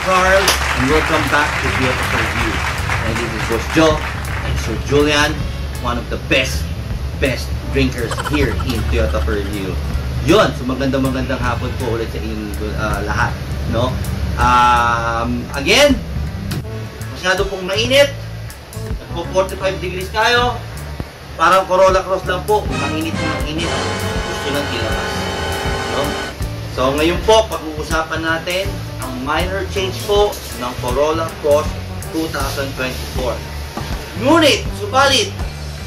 Carl, and welcome back to Toyota for Review. And this is Boss Joe and Sir Julian, one of the best drinkers here in Toyota for Review. Yun, so magandang hapon po ulit sa inyong lahat, no? Again, masyado pong mainit. Nagpo 45 degrees tayo. Parang Corolla Cross lang po. Mainit. Gusto lang ilabas, no? So ngayon po, pag-uusapan natin ang minor change po ng Corolla Cross 2024. Ngunit, subalit,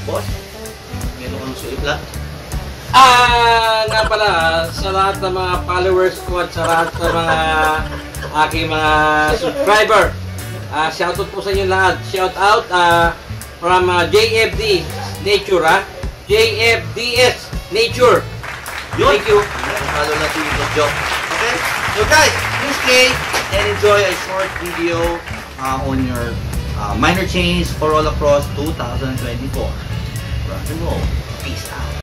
boss, meron kang suiplat? Nga pala, sa lahat ng mga followers ko at sa lahat ng mga aking mga subscriber, shoutout po sa inyo lahat. Shoutout from JFD Nature, JFDS Nature. Thank you. Follow natin yung Boss Joe. Okay? So guys, please stay and enjoy a short video on your minor change Corolla Cross 2024. Rock and roll. Peace out.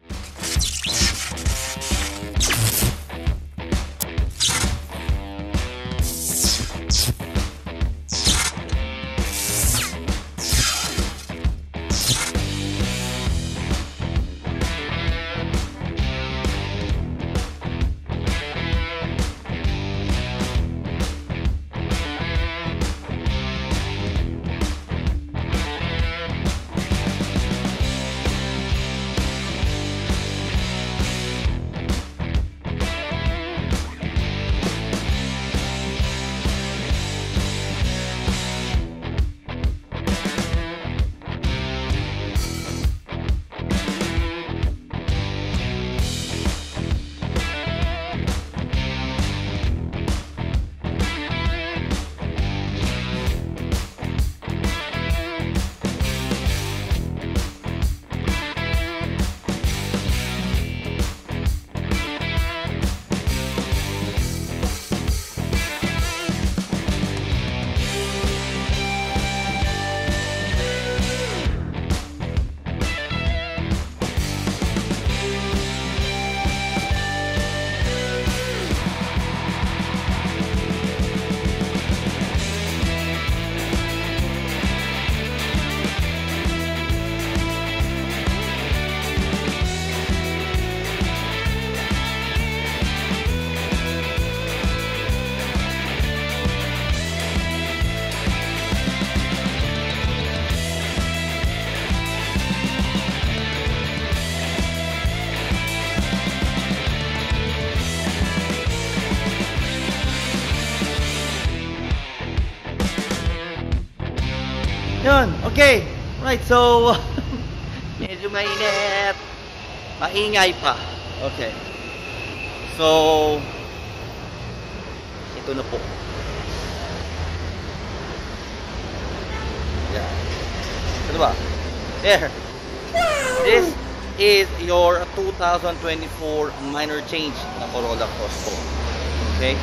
Yun, okay. Right, so medyo mainit. Maingay pa. Okay. So ito na po. Yeah. Ano ba? There. This is your 2024 minor change na Corolla Cross po. Okay?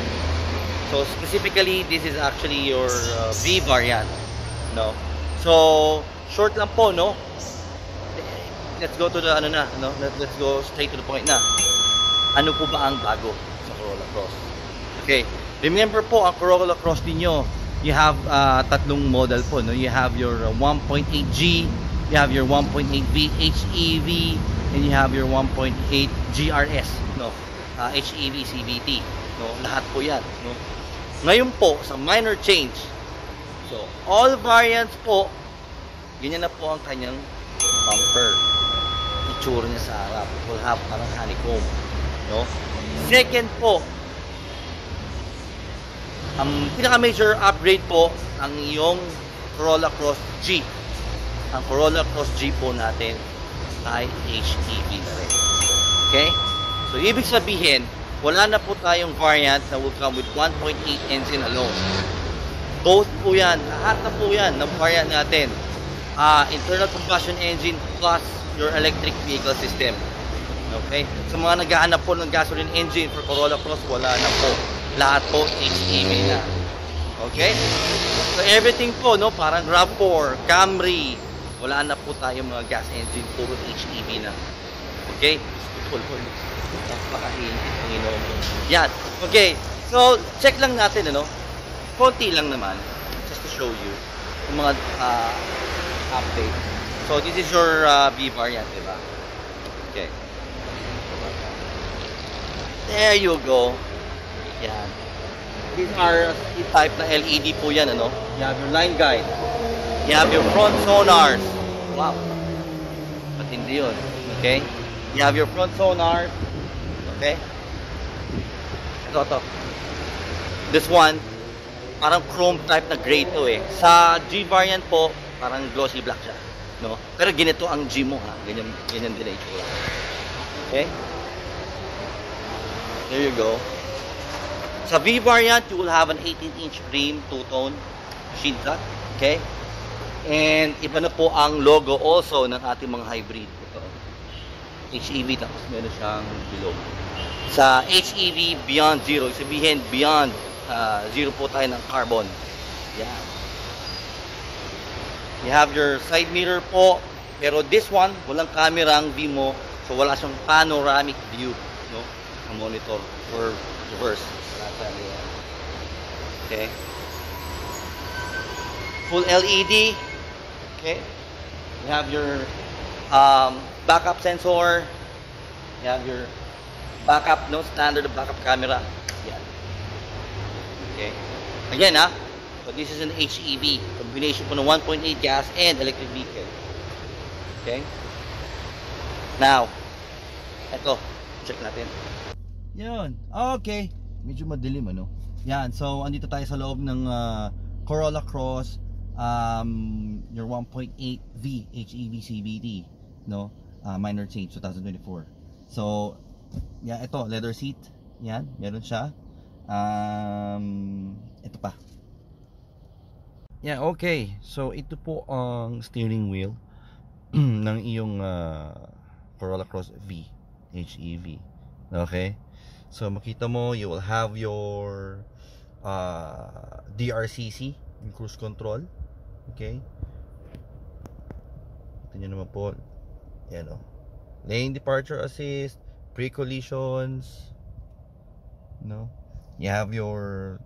So specifically, this is actually your V variant. No? So, short lang po, no? Let's go to the, no? Let's go straight to the point na. Ano po ba ang bago sa Corolla Cross? Okay. Remember po, ang Corolla Cross ninyo, you have tatlong model po, no? You have your 1.8G, you have your 1.8V HEV, and you have your 1.8 GRS, no? HEV CVT, no? Lahat po yan, no? Ngayon po, sa minor change, so, all variants po, ganyan na po ang kanyang bumper. Itsura niya sa harap. Will have parang honeycomb. No? Second po, ang pinaka-major upgrade po, ang iyong Corolla Cross G. Ang Corolla Cross G po natin ay HEV na rin. Okay? So, ibig sabihin, wala na po tayong variant na will come with 1.8 engine alone. Both po yan, lahat na po yan ng variant natin. Internal combustion engine plus your electric vehicle system. Okay? Sa mga naghahanap po ng gasoline engine for Corolla Cross, wala na po. Lahat po HEV na. Okay? So everything po, no? Parang RAV4, Camry, wala na po tayong mga gas engine, puro HEV na. Okay? Full. Napakainit, Panginoon. Yan. Okay. So, check lang natin, ano? konti lang naman. Just to show you yung mga update. So this is your V variant, diba? Okay. There you go. Yan. These are type na LED po yan, ano? You have your line guide. You have your front sonars. Wow. Matindi yun. Okay? You have your front sonars. Okay? Ito. This one, parang chrome type na gray to eh. Sa G variant po, parang glossy black siya. No? Pero ganito ang G mo ha. Ganyan din na itsura. Okay? There you go. Sa V variant, you will have an 18-inch frame, two-tone machine cut. Okay? And iba na po ang logo also ng ating mga hybrid. Ito. HEV, tapos meron siyang below. Sa HEV Beyond Zero, sabihin Beyond Zero po tayo ng carbon. Yan. You have your side mirror po. Pero this one, walang camera ang V mo. So wala siyang panoramic view. No? Ang monitor or reverse. Okay. Full LED. Okay. You have your backup sensor. You have your backup, no, standard backup camera. Yeah. Okay. Again, so this is an HEV combination po ng 1.8 gas and electric vehicle. Okay. Now, eto, check natin. Yun. Okay. Medyo madilim, ano? Yan. So, andito tayo sa loob ng Corolla Cross your 1.8V HEV CVT, no? Minor change 2024. So, yeah, ito, leather seat. Yan, meron siya. Ito pa. Yeah, okay. So, ito po ang steering wheel ng iyong Corolla Cross V HEV. Okay? So makita mo, you will have your DRCC, yung cruise control. Okay? Ito nyo naman po. Yan o. Lane departure assist, pre-collisions. No? You have your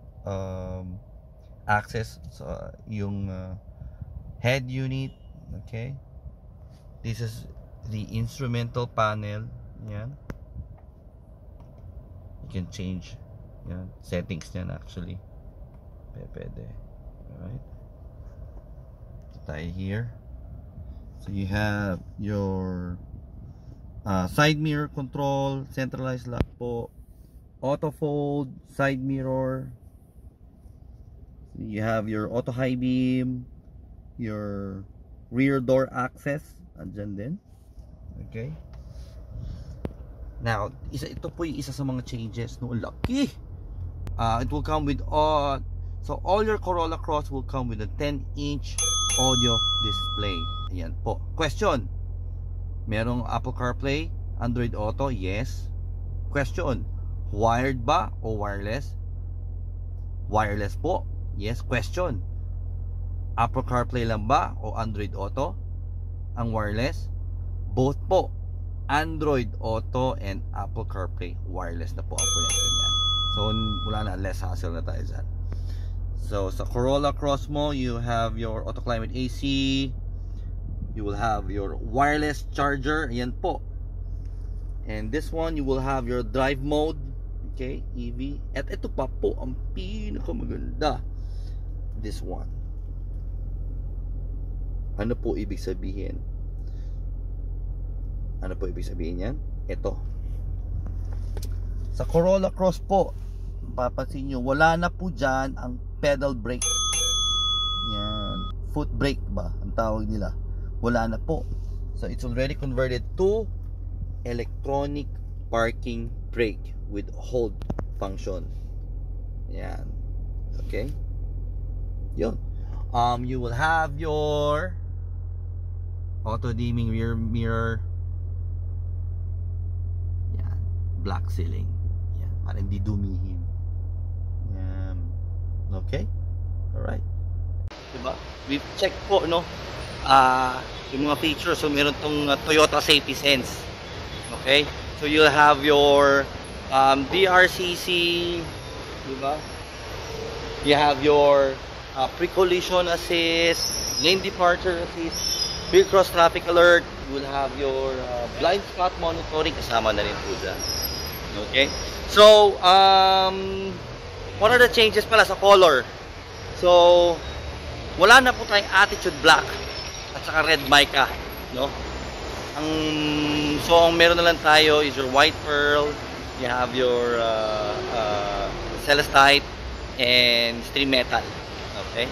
access sa yung head unit. Okay? This is the instrumental panel. Yan. You can change yan, settings niyan actually. Pwede. Alright. So tayo here. So you have your side mirror control, centralized lock po, auto fold, side mirror. So you have your auto high beam, your rear door access, andyan din. Okay. Now, ito po yung isa sa mga changes. No, lucky. It will come with so all your Corolla Cross will come with a 10-inch audio display. Ayan po. Question. Merong Apple CarPlay, Android Auto? Yes. Question. Wired ba o wireless? Wireless po. Yes. Question. Apple CarPlay lang ba o Android Auto ang wireless? Both po. Android Auto and Apple CarPlay wireless na po ang connection niya. So wala na, less hassle na tayo dyan. So sa Corolla Cross mo, you have your auto climate AC, you will have your wireless charger, ayan po. And this one, you will have your drive mode. Okay, EV. At ito pa po ang pinakamaganda, this one. Ano po ibig sabihin? Ano po ibig sabihin yan? Ito. Sa Corolla Cross po, papansin nyo, wala na po dyan ang pedal brake. Yan. Foot brake ba ang tawag nila? Wala na po. So it's already converted to electronic parking brake with hold function. Yan. Okay? Yun. You will have your auto dimming rear mirror. Black ceiling. Yan, para hindi dumihin. Yan. Okay? Alright. Diba? We've checked po, no? Yung mga features. So, meron tong Toyota Safety Sense. Okay? So, you'll have your DRCC. Diba? You have your pre-collision assist, lane departure assist, rear cross traffic alert. You will have your blind spot monitoring, kasama na rin po dyan. Okay? So, what are the changes pala sa color? So, wala na po tayong attitude black at saka red mica, no? So, ang meron na lang tayo is your white pearl, you have your celestite, and stream metal. Okay?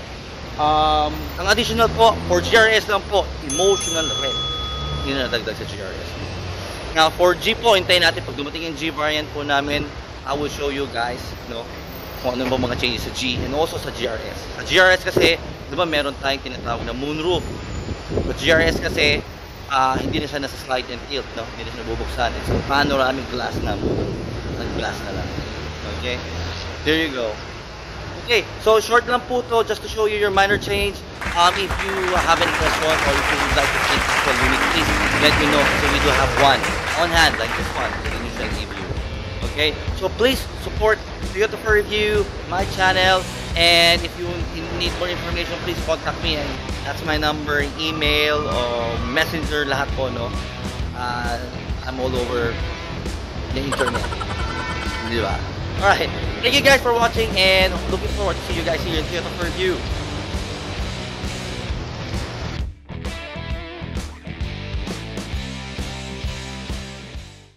Ang additional po, for GRS lang po, emotional red. Yun na nadagdag sa GRS. Now, for G po, hintayin natin pag dumating yung G variant po namin, I will show you guys, no? Kung ano ba mga changes sa G and also sa GRS. Sa GRS kasi, di ba meron tayong tinatawag na moonroof. Sa GRS kasi, hindi na siya nasa slide and tilt, no? Hindi na siya nabubuksan. It's a panoramic glass na glass na lang. Okay? There you go. Okay, so short lang po to just to show you your minor change. If you have any questions or if you would like to change this unit, please let me know. So we do have one on hand like this one that I usually give you. Okay, so please support Toyota for Review, my channel, and if you need more information, please contact me. And that's my number, email, or messenger, lahat po, no? I'm all over the internet. Di ba? Alright, thank you guys for watching and looking forward to see you guys here in Toyota for Review.